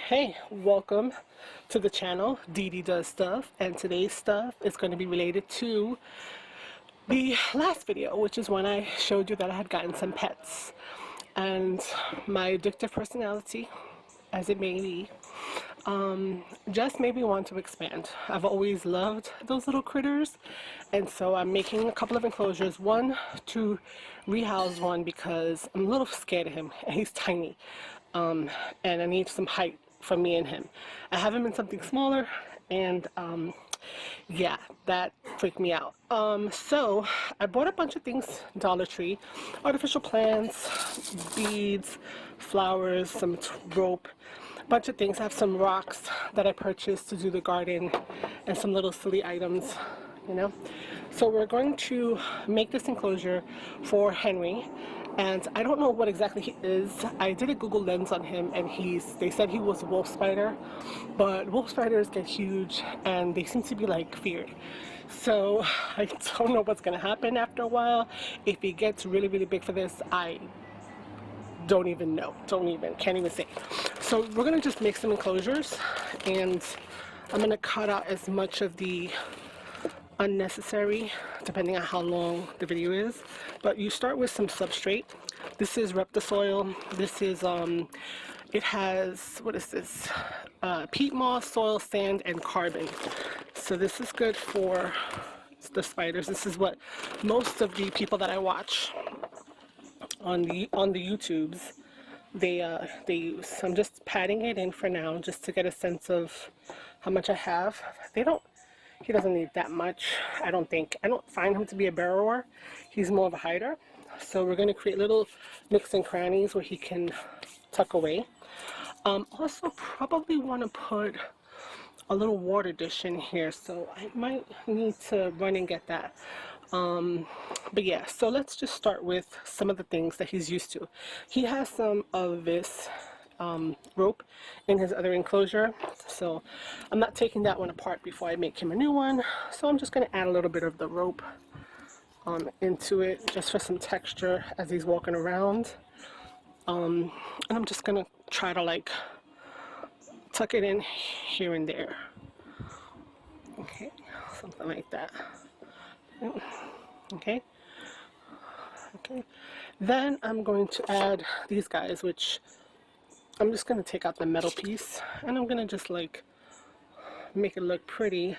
Hey, welcome to the channel. Dee Dee Does Stuff, and today's stuff is going to be related to the last video, which is when I showed you that I had gotten some pets. And my addictive personality, as it may be, just made me want to expand. I've always loved those little critters, and so I'm making a couple of enclosures. One to rehouse one because I'm a little scared of him, and he's tiny, and I need some height for me and him. I have him in something smaller, and yeah, that freaked me out. So I bought a bunch of things, Dollar Tree, artificial plants, beads, flowers, some rope, bunch of things. I have some rocks that I purchased to do the garden and some little silly items, you know. So we're going to make this enclosure for Henry, and I don't know what exactly he is. I did a Google lens on him, and they said he was a wolf spider, but wolf spiders get huge and they seem to be like feared. So I don't know what's gonna happen after a while. If he gets really big for this, I don't even know, can't even say. So we're gonna just make some enclosures, and I'm gonna cut out as much of the unnecessary, depending on how long the video is. But you start with some substrate. This is Reptisoil. This is it has, what is this, peat moss, soil, sand, and carbon. So this is good for the spiders. This is what most of the people that I watch on the YouTubes they use. So I'm just patting it in for now, just to get a sense of how much I have. He doesn't need that much, I don't think. I don't find him to be a burrower. He's more of a hider. So we're going to create little nooks and crannies where he can tuck away. Also probably want to put a little water dish in here, so I might need to run and get that. But yeah, so let's just start with some of the things that he's used to. He has some of this rope in his other enclosure, so I'm not taking that one apart before I make him a new one. So I'm just going to add a little bit of the rope into it, just for some texture as he's walking around. And I'm just going to try to like tuck it in here and there. Okay, something like that. Okay. Then I'm going to add these guys, which I'm just going to take out the metal piece, and I'm going to just like make it look pretty,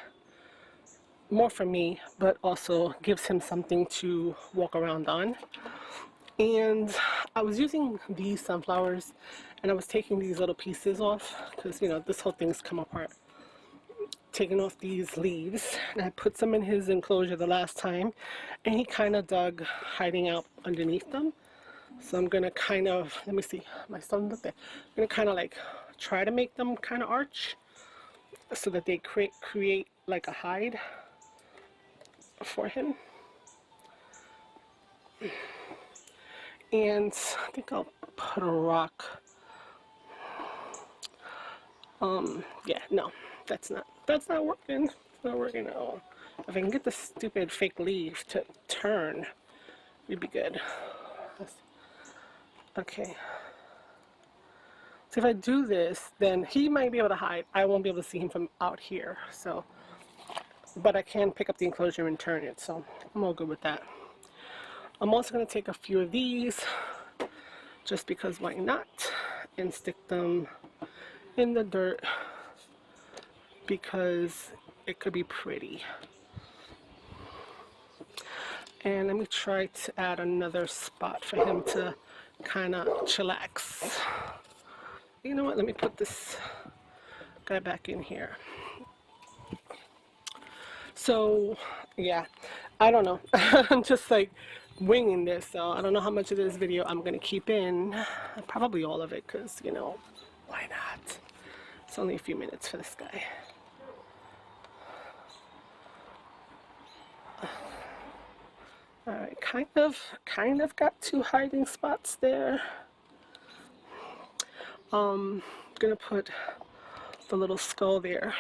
more for me, but also gives him something to walk around on. And I was using these sunflowers, and I was taking these little pieces off because, you know, this whole thing's come apart. Taking off these leaves, and I put some in his enclosure the last time, and he kind of dug hiding out underneath them. So I'm gonna kind of, let me see, my son's up there. I'm gonna kind of like try to make them kind of arch so that they create like a hide for him. And I think I'll put a rock. Yeah, no, that's not working. It's not working at all. If I can get the stupid fake leaf to turn, we'd be good. Okay. So if I do this, then he might be able to hide. I won't be able to see him from out here. So, but I can pick up the enclosure and turn it. So I'm all good with that. I'm also going to take a few of these, just because why not, and stick them in the dirt because it could be pretty. And let me try to add another spot for him to kind of chillax. You know what, let me put this guy back in here. So yeah, I don't know. I'm just like winging this, so I don't know how much of this video I'm gonna keep in. Probably all of it, because, you know, why not? It's only a few minutes for this guy. Alright, kind of got two hiding spots there. Gonna put the little skull there,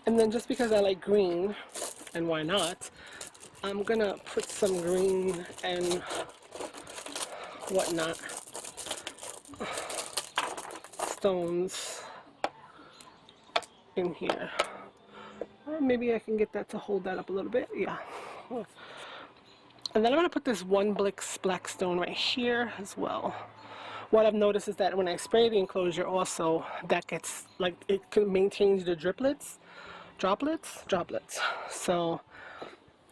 and then just because I like green, and why not, I'm gonna put some green and whatnot stones in here. Maybe I can get that to hold that up a little bit. Yeah. And then I'm going to put this one black stone right here as well. What I've noticed is that when I spray the enclosure also, that gets, like, it can maintain the droplets. So,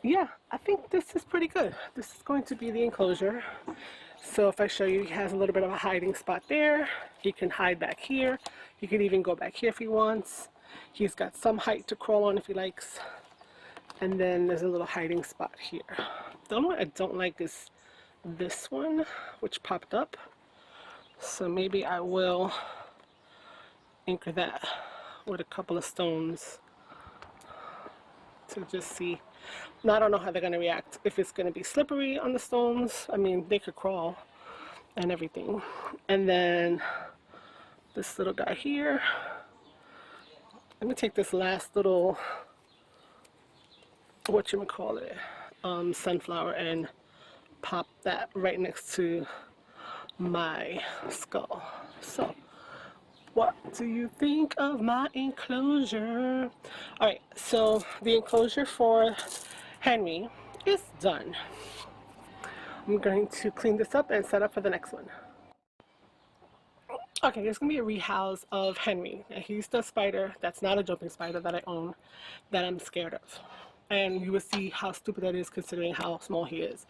yeah, I think this is pretty good. This is going to be the enclosure. So if I show you, he has a little bit of a hiding spot there. He can hide back here. He can even go back here if he wants. He's got some height to crawl on if he likes. And then there's a little hiding spot here. The only one I don't like is this one, which popped up. So maybe I will anchor that with a couple of stones to just see. Now I don't know how they're going to react. If it's going to be slippery on the stones, I mean, they could crawl and everything. And then this little guy here. Let me take this last little, whatchamacallit, sunflower, and pop that right next to my skull. So, what do you think of my enclosure? Alright, so the enclosure for Henry is done. I'm going to clean this up and set up for the next one. Okay, there's going to be a rehouse of Henry. Now, he's the spider that's not a jumping spider that I own, that I'm scared of. And you will see how stupid that is considering how small he is.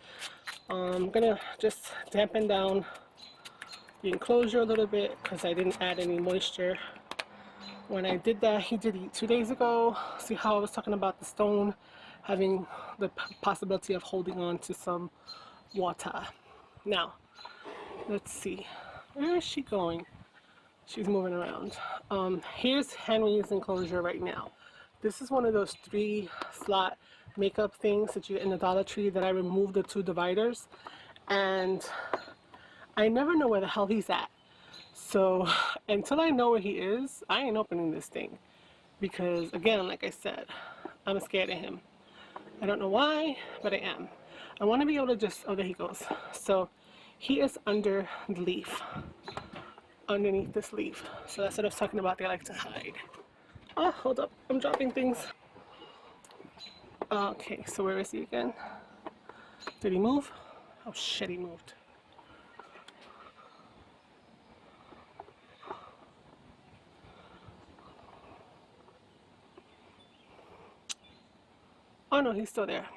I'm going to just dampen down the enclosure a little bit because I didn't add any moisture. When I did that, he did eat 2 days ago. See how I was talking about the stone having the possibility of holding on to some water. Now, let's see. Where is she going? She's moving around. Here's Henry's enclosure right now. This is one of those 3-slot makeup things that you get in the Dollar Tree that I removed the 2 dividers. And I never know where the hell he's at. So until I know where he is, I ain't opening this thing. Because again, like I said, I'm scared of him. I don't know why, but I am. I want to be able to just, oh, there he goes. So he is under the leaf. Underneath this leaf. So that's what I was talking about, they like to hide. Oh, hold up, I'm dropping things. Okay, so where is he again? Did he move? Oh shit, he moved. Oh no, he's still there.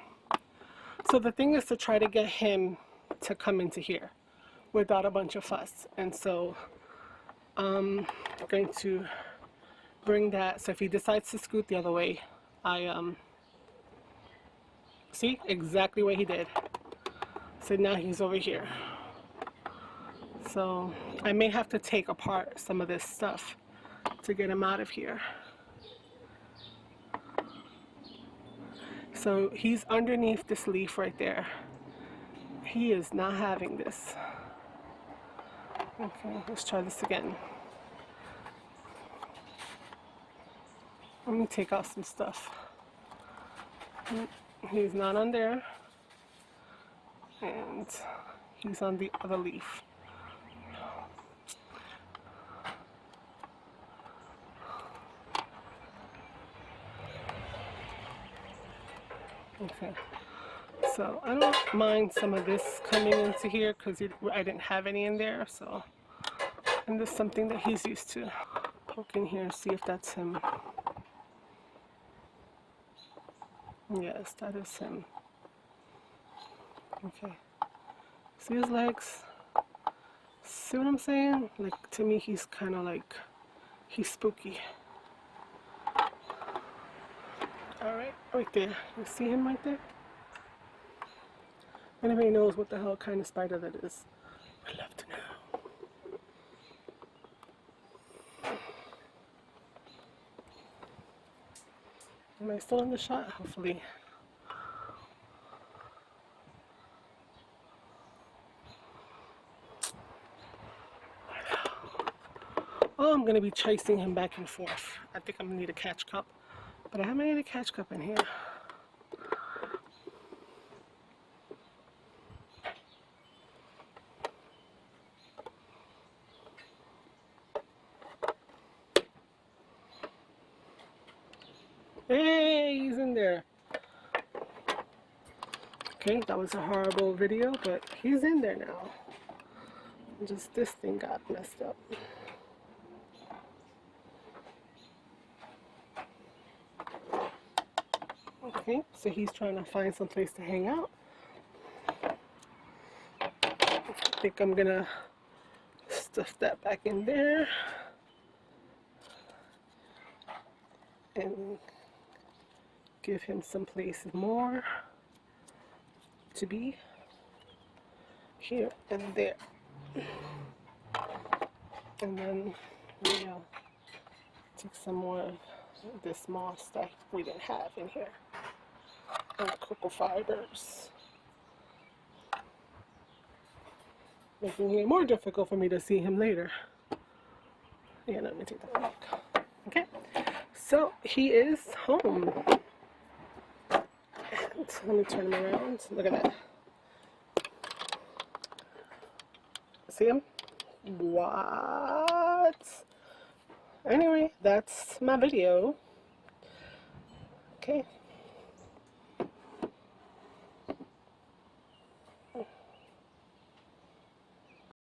So the thing is to try to get him to come into here without a bunch of fuss. And so I'm going to bring that, so if he decides to scoot the other way, I see exactly what he did. So now he's over here. So I may have to take apart some of this stuff to get him out of here. So he's underneath this leaf right there. He is not having this. Okay, let's try this again. Let me take out some stuff. He's not on there. And he's on the other leaf. Okay. So I don't mind some of this coming into here because I didn't have any in there. So, and this is something that he's used to. Poke in here and see if that's him. Yes, that is him. Okay. See his legs? See what I'm saying? Like, to me, he's kind of like, he's spooky. Alright, right there. You see him right there? Anybody knows what the hell kind of spider that is? I'd love to know. Am I still in the shot? Hopefully. Oh, I'm going to be chasing him back and forth. I think I'm going to need a catch cup. But I haven't had a catch cup in here. Hey, he's in there. Okay, that was a horrible video, but he's in there now. Just this thing got messed up. Okay, so he's trying to find some place to hang out. I think I'm gonna stuff that back in there and give him some place more to be here and there. And then we'll take some more of this moss that we didn't have in here. And cocoa fibers. Making it more difficult for me to see him later. Yeah, let me take that back. Okay, so he is home. And let me turn him around. Look at that. See him? What? Anyway, that's my video. Okay.